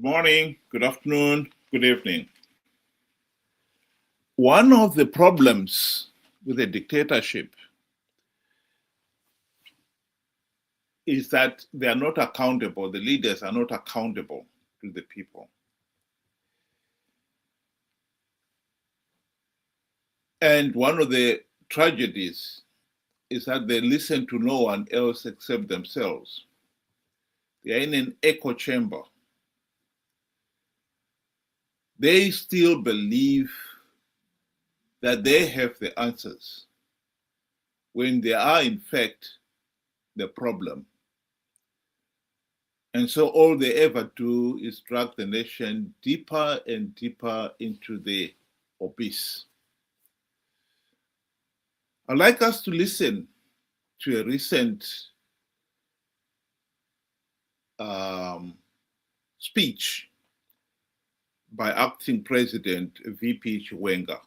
morning, good afternoon, good evening. One of the problems with a dictatorship is that they are not accountable, the leaders are not accountable to the people. And one of the tragedies is that they listen to no one else except themselves. They are in an echo chamber. They still believe that they have the answers when they are, in fact, the problem. And so all they ever do is drag the nation deeper and deeper into the abyss. I'd like us to listen to a recent speech by acting President VP Chiwenga.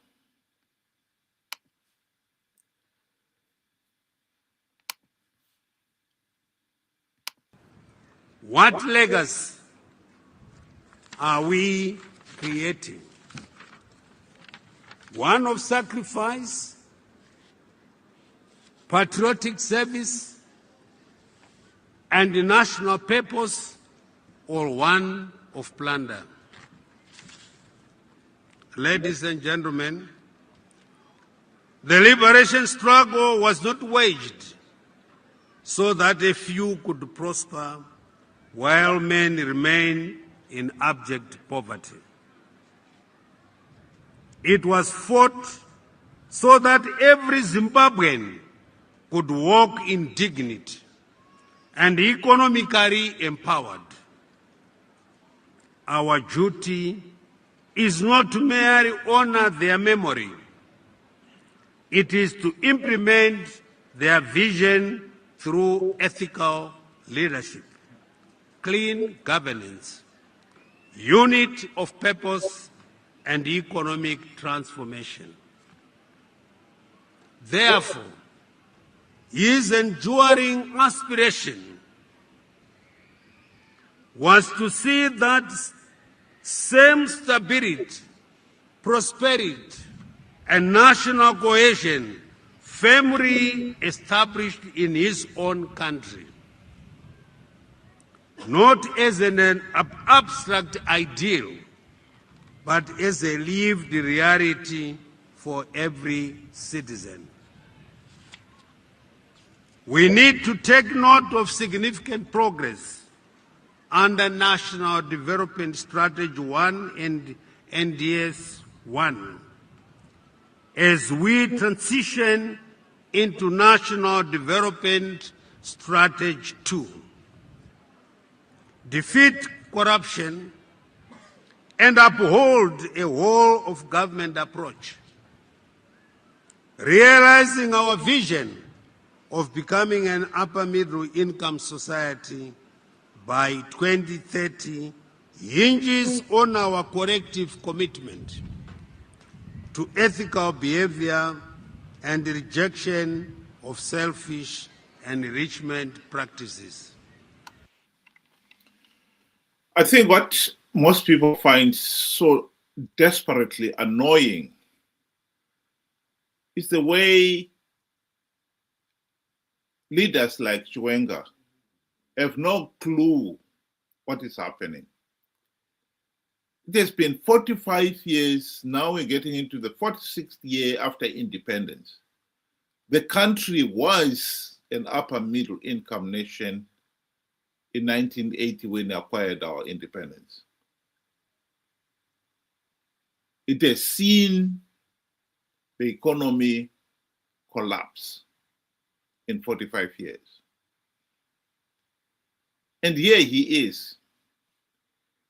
What legacy are we creating? One of sacrifice, patriotic service, and national purpose, or one of plunder? Ladies and gentlemen, the liberation struggle was not waged so that a few could prosper while many remain in abject poverty. It was fought so that every Zimbabwean could walk in dignity and economically empowered. Our duty is not to merely honor their memory. It is to implement their vision through ethical leadership, clean governance, unity of purpose, and economic transformation. Therefore, his enduring aspiration was to see that same stability, prosperity, and national cohesion firmly established in his own country, not as an abstract ideal, but as a lived reality for every citizen. We need to take note of significant progress under National Development Strategy 1 and NDS 1 as we transition into National Development Strategy 2. Defeat corruption and uphold a whole of government approach, realizing our vision of becoming an upper middle income society by 2030 hinges on our collective commitment to ethical behavior and the rejection of selfish and enrichment practices. I think what most people find so desperately annoying is the way leaders like Chiwenga have no clue what is happening. It has been 45 years, now we're getting into the 46th year after independence. The country was an upper middle income nation in 1980 when we acquired our independence. It has seen the economy collapse in 45 years. And here he is.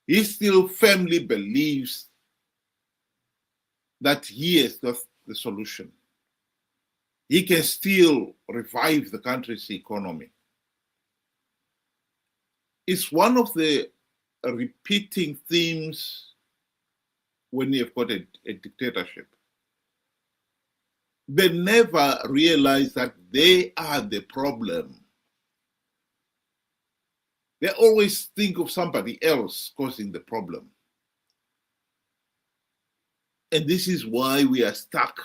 He still firmly believes that he is the solution. He can still revive the country's economy. It's one of the repeating themes when you've got a dictatorship. They never realize that they are the problem. They always think of somebody else causing the problem. And this is why we are stuck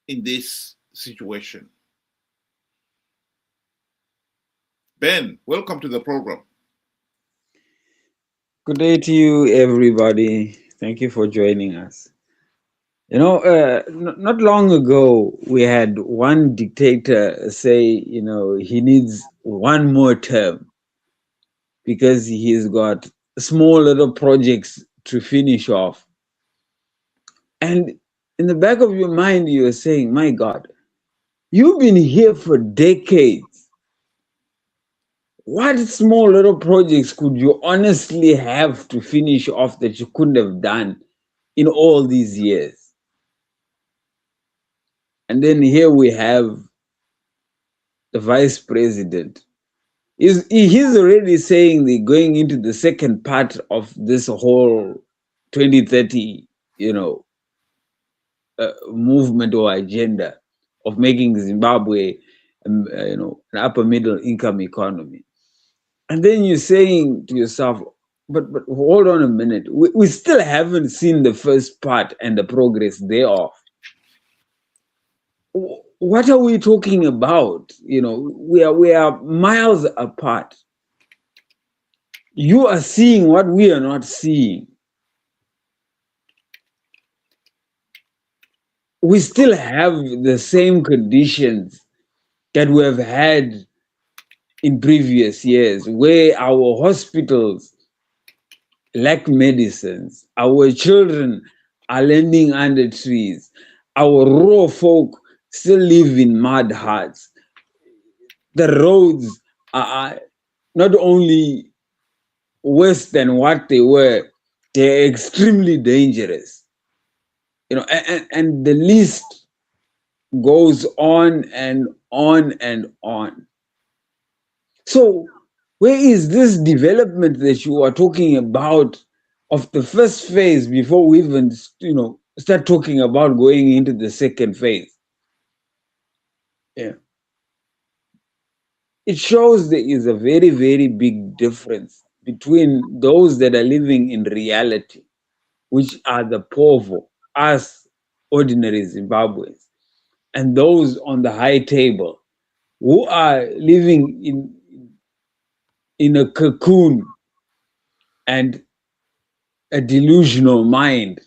in this situation. Ben, welcome to the program. Good day to you, everybody. Thank you for joining us. Not long ago, we had one dictator say, he needs one more term because he's got small little projects to finish off. And in the back of your mind, you're saying, my God, you've been here for decades. What small little projects could you honestly have to finish off that you couldn't have done in all these years? And then here we have the vice president. He's already saying they're going into the second part of this whole 2030, movement or agenda of making Zimbabwe, an upper middle income economy. And then you're saying to yourself, but hold on a minute. We still haven't seen the first part and the progress thereof. What are we talking about? We are miles apart. You are seeing what we are not seeing. We still have the same conditions that we have had in previous years, where our hospitals lack medicines, our children are landing under trees, our rural folk still live in mud huts. The roads are not only worse than what they were, they're extremely dangerous. And the list goes on and on and on. So where is this development that you are talking about of the first phase before we even start talking about going into the second phase? Yeah. It shows there is a very, very big difference between those that are living in reality, which are the poor, us ordinary Zimbabweans, and those on the high table who are living in a cocoon and a delusional mind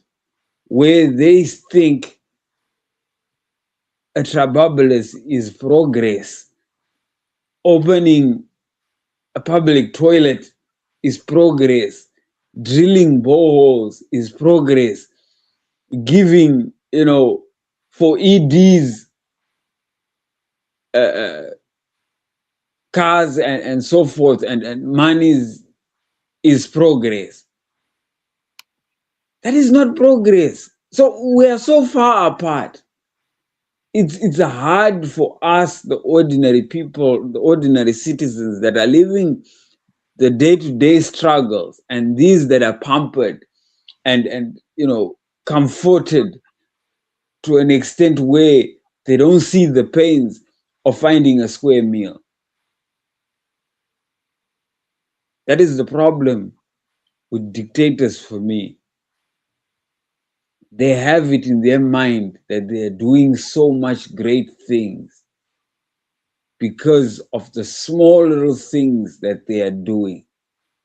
where they think a trababalist is progress. Opening a public toilet is progress. Drilling boreholes is progress. Giving, for EDs, cars and so forth, and money is progress. That is not progress. So we are so far apart. It's hard for us, the ordinary people, the ordinary citizens that are living the day-to-day struggles, and these that are pampered and comforted to an extent where they don't see the pains of finding a square meal. That is the problem with dictators for me. They have it in their mind that they are doing so much great things because of the small little things that they are doing,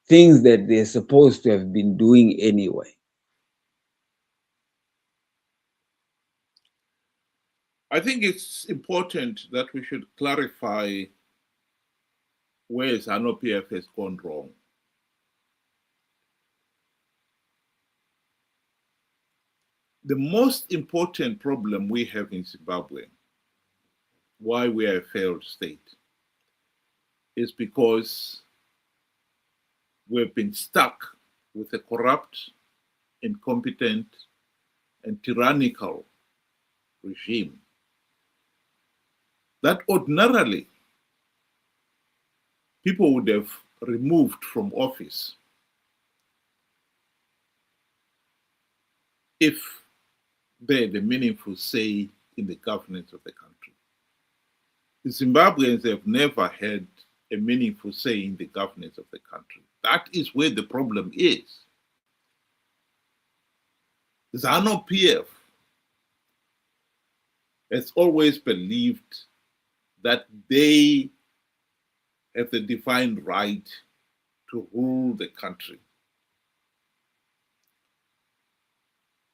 things that they're supposed to have been doing anyway. I think it's important that we should clarify where ZANU-PF has gone wrong. The most important problem we have in Zimbabwe, why we are a failed state, is because we've been stuck with a corrupt, incompetent, and tyrannical regime that ordinarily people would have removed from office if they had a meaningful say in the governance of the country. The Zimbabweans have never had a meaningful say in the governance of the country. That is where the problem is. ZANU-PF has always believed that they have the divine right to rule the country.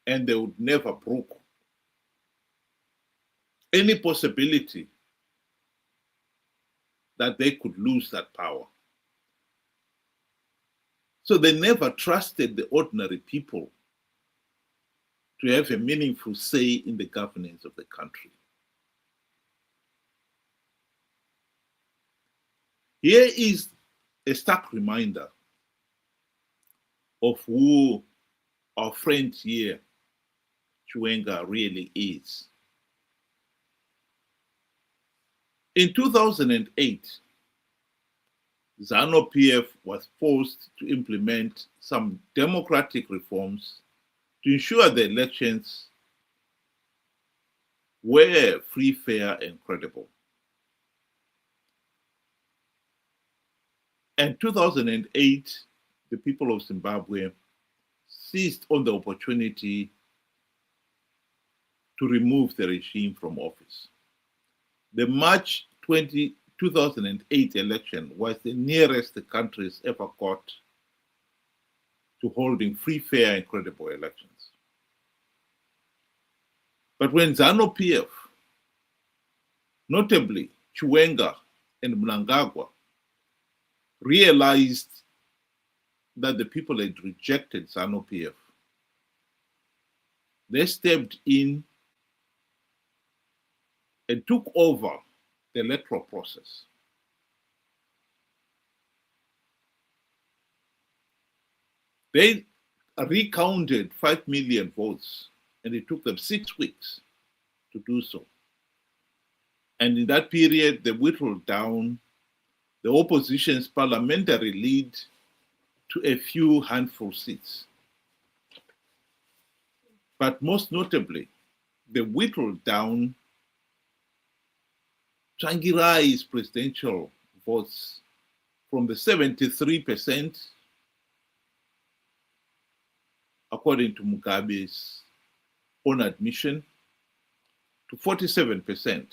And they would never brook any possibility that they could lose that power. So they never trusted the ordinary people to have a meaningful say in the governance of the country. Here is a stark reminder of who our friend here, Chiwenga, really is. In 2008, ZANU-PF was forced to implement some democratic reforms to ensure the elections were free, fair, and credible. In 2008, the people of Zimbabwe seized on the opportunity to remove the regime from office. The March 2008 election was the nearest the country has ever got to holding free, fair, and credible elections. But when ZANU-PF, notably Chiwenga and Mnangagwa, realized that the people had rejected ZANU-PF, they stepped in and took over the electoral process. They recounted 5 million votes, and it took them 6 weeks to do so. And in that period, they whittled down the opposition's parliamentary lead to a few handful seats. But most notably, they whittled down Tsvangirai's presidential votes from the 73%, according to Mugabe's own admission, to 47%,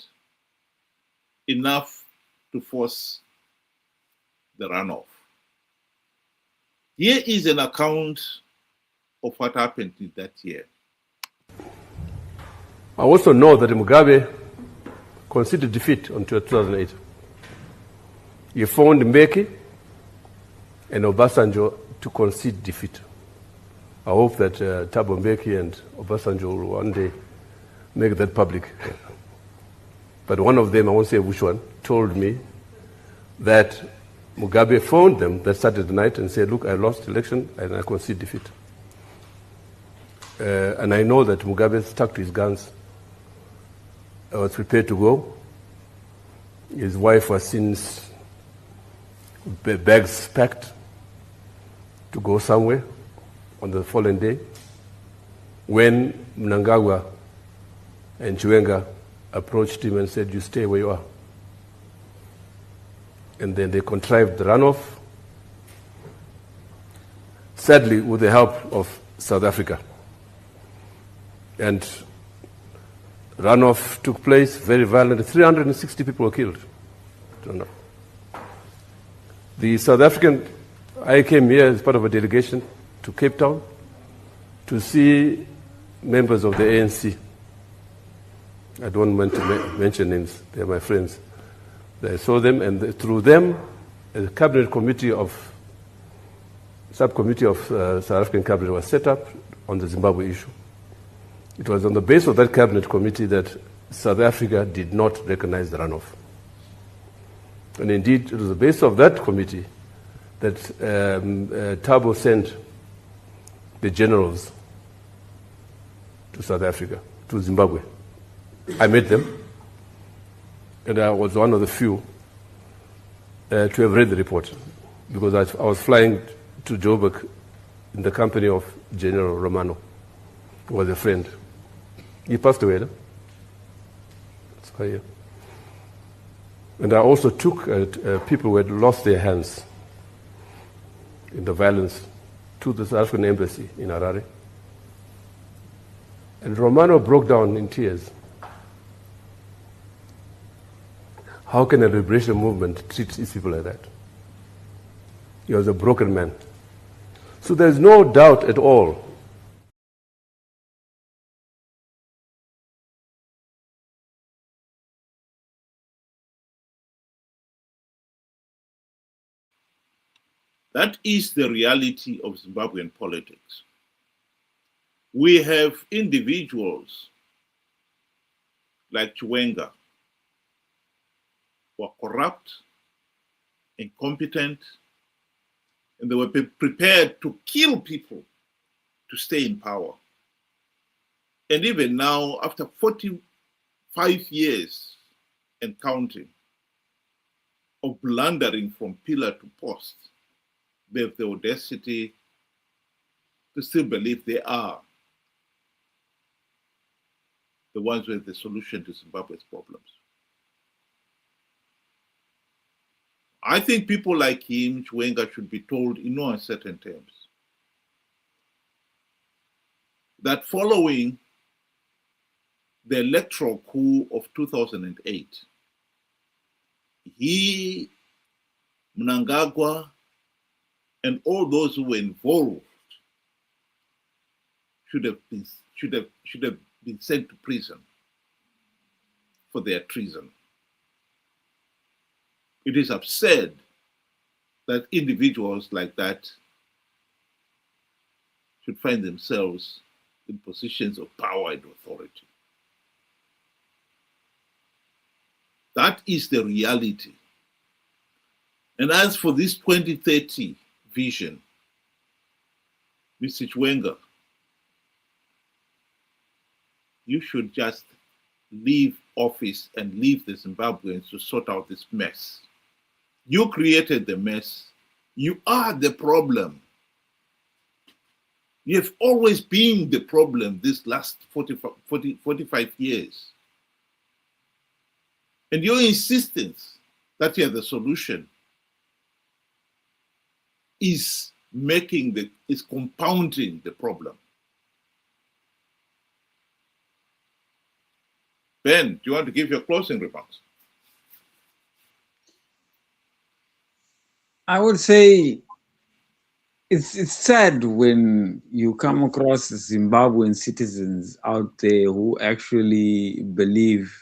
enough to force the runoff. Here is an account of what happened in that year. I also know that Mugabe conceded defeat in 2008. He phoned Mbeki and Obasanjo to concede defeat. I hope that Thabo Mbeki and Obasanjo will one day make that public. But one of them, I won't say which one, told me that Mugabe phoned them that Saturday night and said, look, I lost the election and I concede defeat. And I know that Mugabe stuck to his guns. I was prepared to go. His wife was since bags packed to go somewhere on the following day when Mnangagwa and Chiwenga approached him and said, you stay where you are. And then they contrived the runoff, sadly with the help of South Africa. And runoff took place, very violent. 360 people were killed. The South African, I came here as part of a delegation to Cape Town to see members of the ANC. I don't want to mention names, they're my friends. I saw them, and through them, a cabinet committee subcommittee of South African cabinet was set up on the Zimbabwe issue. It was on the basis of that cabinet committee that South Africa did not recognize the runoff. And indeed, it was the basis of that committee that Thabo sent the generals to South Africa, to Zimbabwe. I met them, and I was one of the few to have read the report, because I was flying to Joburg in the company of General Romano, who was a friend. He passed away, no? That's why, yeah. And I also took people who had lost their hands in the violence to the South African embassy in Harare. And Romano broke down in tears. How can a liberation movement treat its people like that? He was a broken man. So there's no doubt at all that is the reality of Zimbabwean politics. We have individuals like Chiwenga who are corrupt, incompetent, and they were prepared to kill people to stay in power. And even now, after 45 years and counting of blundering from pillar to post, they have the audacity to still believe they are the ones who have the solution to Zimbabwe's problems. I think people like him, Chiwenga, should be told in no uncertain terms that following the electoral coup of 2008, he, Mnangagwa, and all those who were involved should have been sent to prison for their treason. It is absurd that individuals like that should find themselves in positions of power and authority. That is the reality. And as for this 2030 vision, Mr. Chiwenga, you should just leave office and leave the Zimbabweans to sort out this mess. You created the mess. You are the problem. You have always been the problem this last 45 years. And your insistence that you are the solution is compounding the problem. Ben, do you want to give your closing remarks? I would say it's sad when you come across Zimbabwean citizens out there who actually believe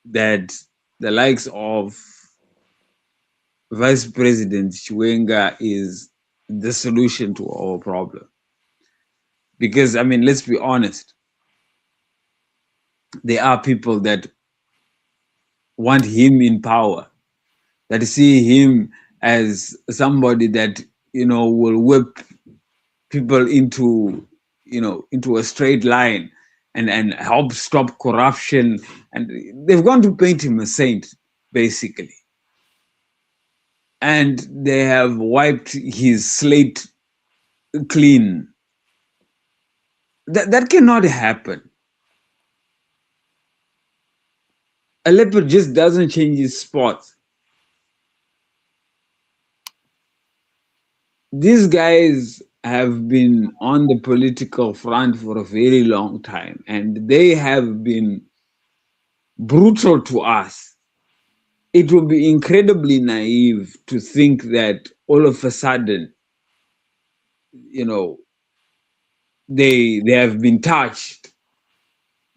that the likes of Vice President Chiwenga is the solution to our problem. Because, I mean, let's be honest, there are people that want him in power, that see him as somebody that, will whip people into a straight line and help stop corruption. And they've gone to paint him a saint, basically. And they have wiped his slate clean. That cannot happen. A leopard just doesn't change his spots. These guys have been on the political front for a very long time, and they have been brutal to us. It would be incredibly naive to think that all of a sudden, they have been touched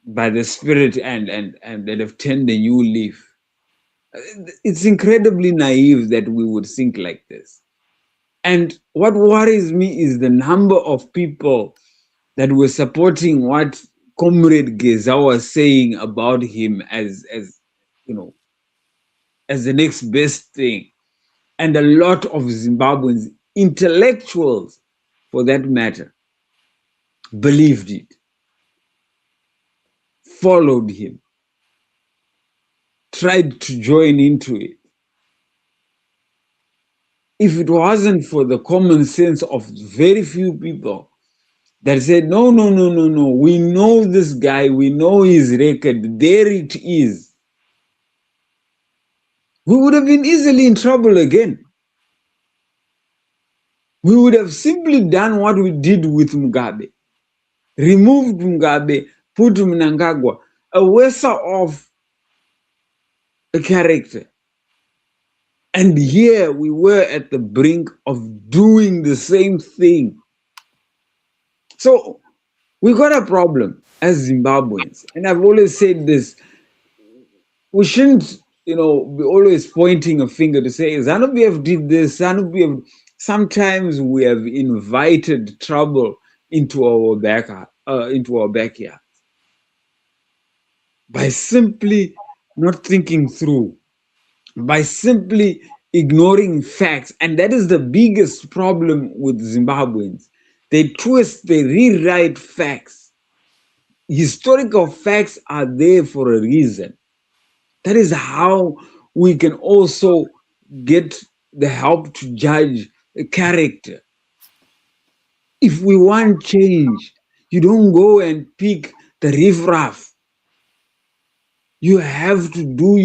by the spirit and that have turned a new leaf. It's incredibly naive that we would think like this. And what worries me is the number of people that were supporting what Comrade Geza was saying about him as the next best thing. And a lot of Zimbabweans, intellectuals for that matter, believed it, followed him, tried to join into it. If it wasn't for the common sense of very few people that said, no, we know this guy, we know his record, there it is. we would have been easily in trouble again. We would have simply done what we did with Mugabe. Removed Mugabe, put Mnangagwa, a worse off character. And here we were at the brink of doing the same thing. So we got a problem as Zimbabweans. And I've always said this, we shouldn't, be always pointing a finger to say, ZANU-PF did this, ZANU-PF. Sometimes we have invited trouble into our backyard by simply not thinking through, by simply ignoring facts. And that is the biggest problem with Zimbabweans. They twist, they rewrite facts. Historical facts are there for a reason. That is how we can also get the help to judge a character. If we want change, you don't go and pick the riffraff. You have to do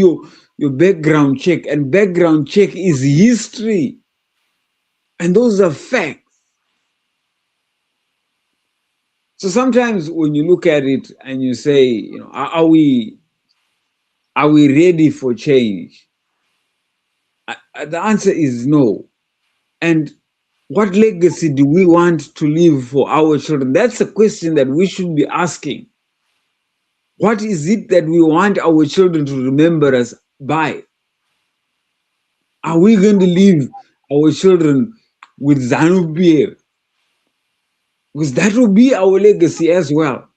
your background check, and background check is history. And those are facts. So sometimes when you look at it and you say, are we ready for change? The answer is no. And what legacy do we want to leave for our children? That's a question that we should be asking. What is it that we want our children to remember us by? Are we going to leave our children with ZANU-PF? Because that will be our legacy as well.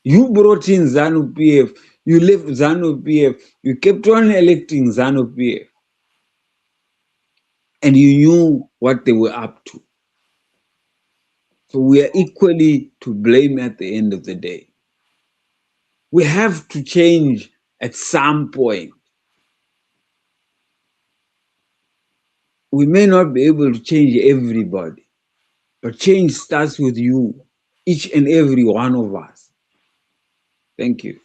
You brought in ZANU-PF, you left ZANU-PF, you kept on electing ZANU-PF, and you knew what they were up to. So we are equally to blame at the end of the day. We have to change at some point. We may not be able to change everybody, but change starts with you, each and every one of us. Thank you.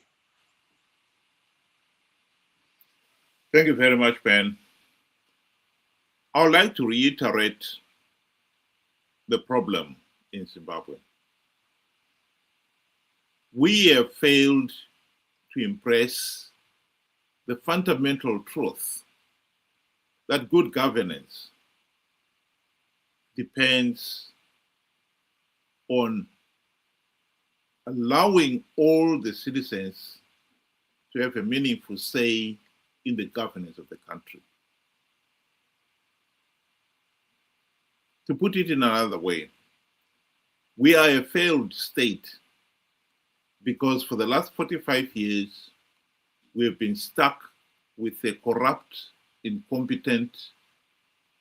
Thank you very much, Ben. I would like to reiterate the problem in Zimbabwe. We have failed to embrace the fundamental truth that good governance depends on allowing all the citizens to have a meaningful say in the governance of the country. To put it in another way, we are a failed state because for the last 45 years, we have been stuck with a corrupt, incompetent,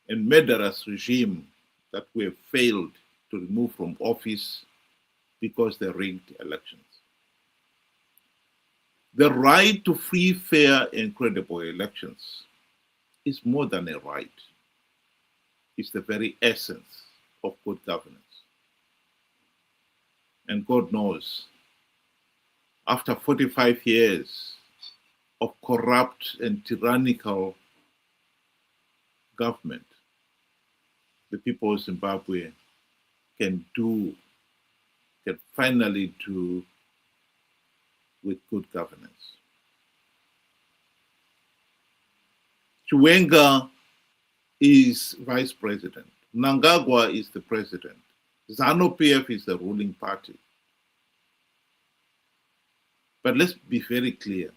and murderous regime that we have failed to remove from office because they rigged elections. The right to free, fair, and credible elections is more than a right. It's the very essence of good governance. And God knows, after 45 years of corrupt and tyrannical government, the people of Zimbabwe can finally do with good governance. Chiwenga is vice president. Mnangagwa is the president. ZANU-PF is the ruling party. But let's be very clear.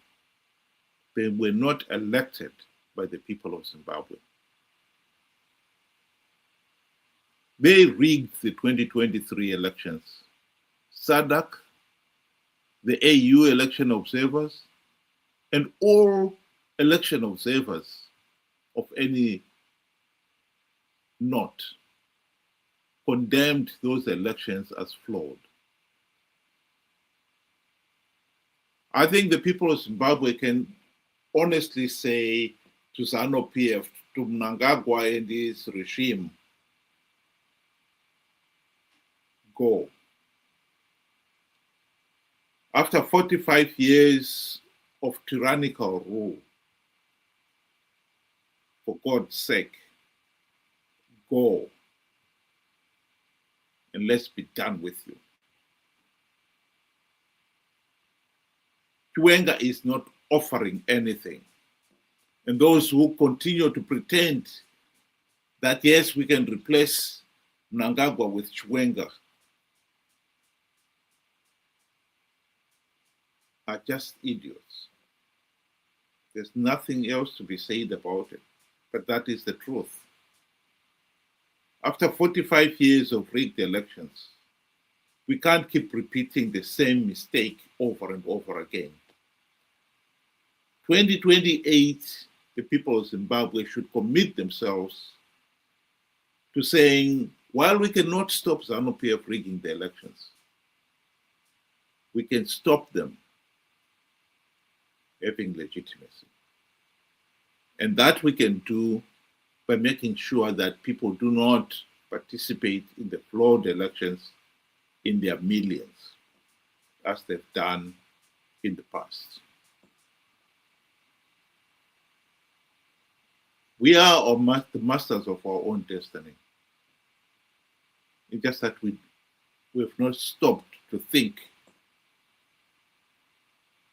They were not elected by the people of Zimbabwe. They rigged the 2023 elections. SADC, the AU election observers, and all election observers of any note condemned those elections as flawed. I think the people of Zimbabwe can honestly say to ZANU-PF, to Mnangagwa and his regime, go. After 45 years of tyrannical rule, for God's sake, go and let's be done with you. Chiwenga is not offering anything. And those who continue to pretend that, yes, we can replace Mnangagwa with Chiwenga are just idiots. There's nothing else to be said about it, but that is the truth. After 45 years of rigged elections, we can't keep repeating the same mistake over and over again. 2028, the people of Zimbabwe should commit themselves to saying, while we cannot stop ZANU-PF rigging the elections, we can stop them having legitimacy. And that we can do by making sure that people do not participate in the flawed elections in their millions, as they've done in the past. We are the masters of our own destiny. It's just that we've not stopped to think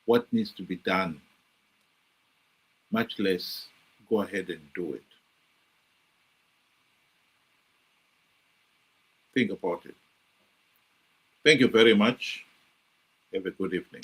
what needs to be done, much less go ahead and do it. Think about it. Thank you very much. Have a good evening.